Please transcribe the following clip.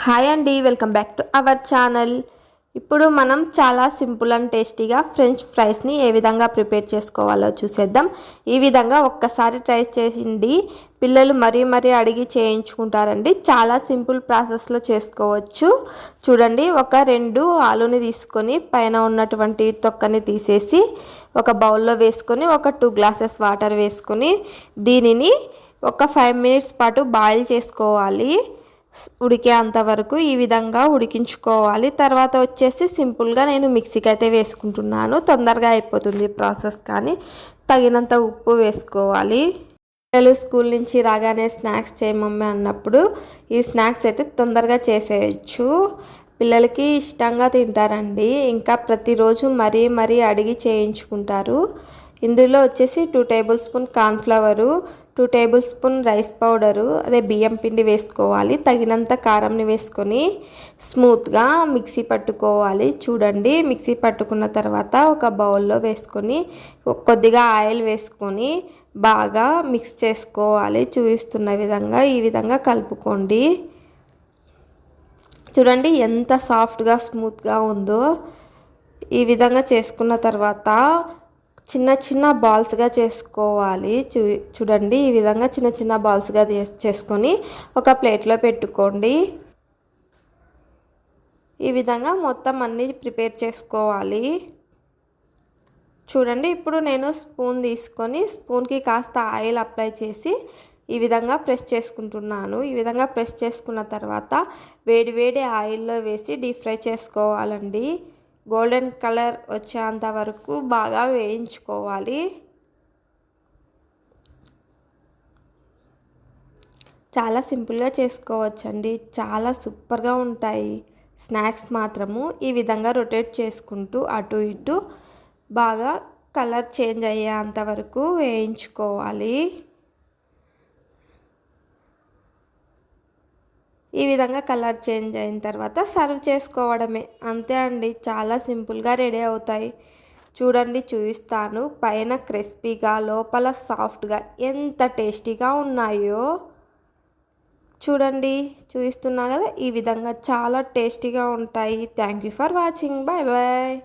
Hi అండి, welcome back to our channel. ఇప్పుడు మనం చాలా సింపుల్ అండ్ టేస్టీగా ఫ్రెంచ్ ఫ్రైస్ని ఏ విధంగా ప్రిపేర్ చేసుకోవాలో చూసేద్దాం. ఈ విధంగా ఒక్కసారి ట్రై చేసింది పిల్లలు మరీ అడిగి చేయించుకుంటారండి. చాలా సింపుల్ ప్రాసెస్లో చేసుకోవచ్చు. చూడండి, ఒక 2 ఆలుని తీసుకొని పైన ఉన్నటువంటి తొక్కని తీసేసి ఒక బౌల్లో వేసుకొని ఒక 2 గ్లాసెస్ వాటర్ వేసుకొని దీనిని ఒక 5 మినిట్స్ పాటు బాయిల్ చేసుకోవాలి. ఉడికే అంతవరకు ఈ విధంగా ఉడికించుకోవాలి. తర్వాత వచ్చేసి సింపుల్గా నేను మిక్సీకి అయితే వేసుకుంటున్నాను. తొందరగా అయిపోతుంది ప్రాసెస్. కానీ తగినంత ఉప్పు వేసుకోవాలి. పిల్లలు స్కూల్ నుంచి రాగానే స్నాక్స్ చేయమమ్మ అన్నప్పుడు ఈ స్నాక్స్ అయితే తొందరగా చేసేయచ్చు. పిల్లలకి ఇష్టంగా తింటారండి. ఇంకా ప్రతిరోజు మరీ అడిగి చేయించుకుంటారు. ఇందులో వచ్చేసి 2 table spoon cornflour, 2 table spoon rice powder, అదే బియ్యం పిండి వేసుకోవాలి. తగినంత కారంని వేసుకొని స్మూత్గా మిక్సీ పట్టుకోవాలి. చూడండి, మిక్సీ పట్టుకున్న తర్వాత ఒక బౌల్లో వేసుకొని కొద్దిగా ఆయిల్ వేసుకొని బాగా మిక్స్ చేసుకోవాలి. చూపిస్తున్న విధంగా ఈ విధంగా కలుపుకోండి. చూడండి ఎంత సాఫ్ట్గా స్మూత్గా ఉందో. ఈ విధంగా చేసుకున్న తర్వాత చిన్న బాల్స్గా చేసుకోవాలి. చూడండి, ఈ విధంగా చిన్న బాల్స్గా చేసుకొని ఒక ప్లేట్లో పెట్టుకోండి. ఈ విధంగా మొత్తం అన్నీ ప్రిపేర్ చేసుకోవాలి. చూడండి, ఇప్పుడు నేను స్పూన్ తీసుకొని స్పూన్కి కాస్త ఆయిల్ అప్లై చేసి ఈ విధంగా ప్రెస్ చేసుకుంటున్నాను. ఈ విధంగా ప్రెస్ చేసుకున్న తర్వాత వేడి ఆయిల్లో వేసి డీప్ ఫ్రై చేసుకోవాలండి. గోల్డెన్ కలర్ వచ్చేంత వరకు బాగా వేయించుకోవాలి. చాలా సింపుల్గా చేసుకోవచ్చండి. చాలా సూపర్గా ఉంటాయి స్నాక్స్ మాత్రము. ఈ విధంగా రొటేట్ చేసుకుంటూ అటు ఇటు బాగా కలర్ చేంజ్ అయ్యేంత వరకు వేయించుకోవాలి. ఈ విధంగా కలర్ చేంజ్ అయిన తర్వాత సర్వ్ చేసుకోవడమే. అంతే అండి, చాలా సింపుల్గా రెడీ అవుతాయి. చూడండి, చూపిస్తాను. పైన క్రిస్పీగా లోపల సాఫ్ట్గా ఎంత టేస్టీగా ఉన్నాయో చూడండి. చూపిస్తున్నా కదా, ఈ విధంగా చాలా టేస్టీగా ఉంటాయి. Thank you for watching. Bye bye.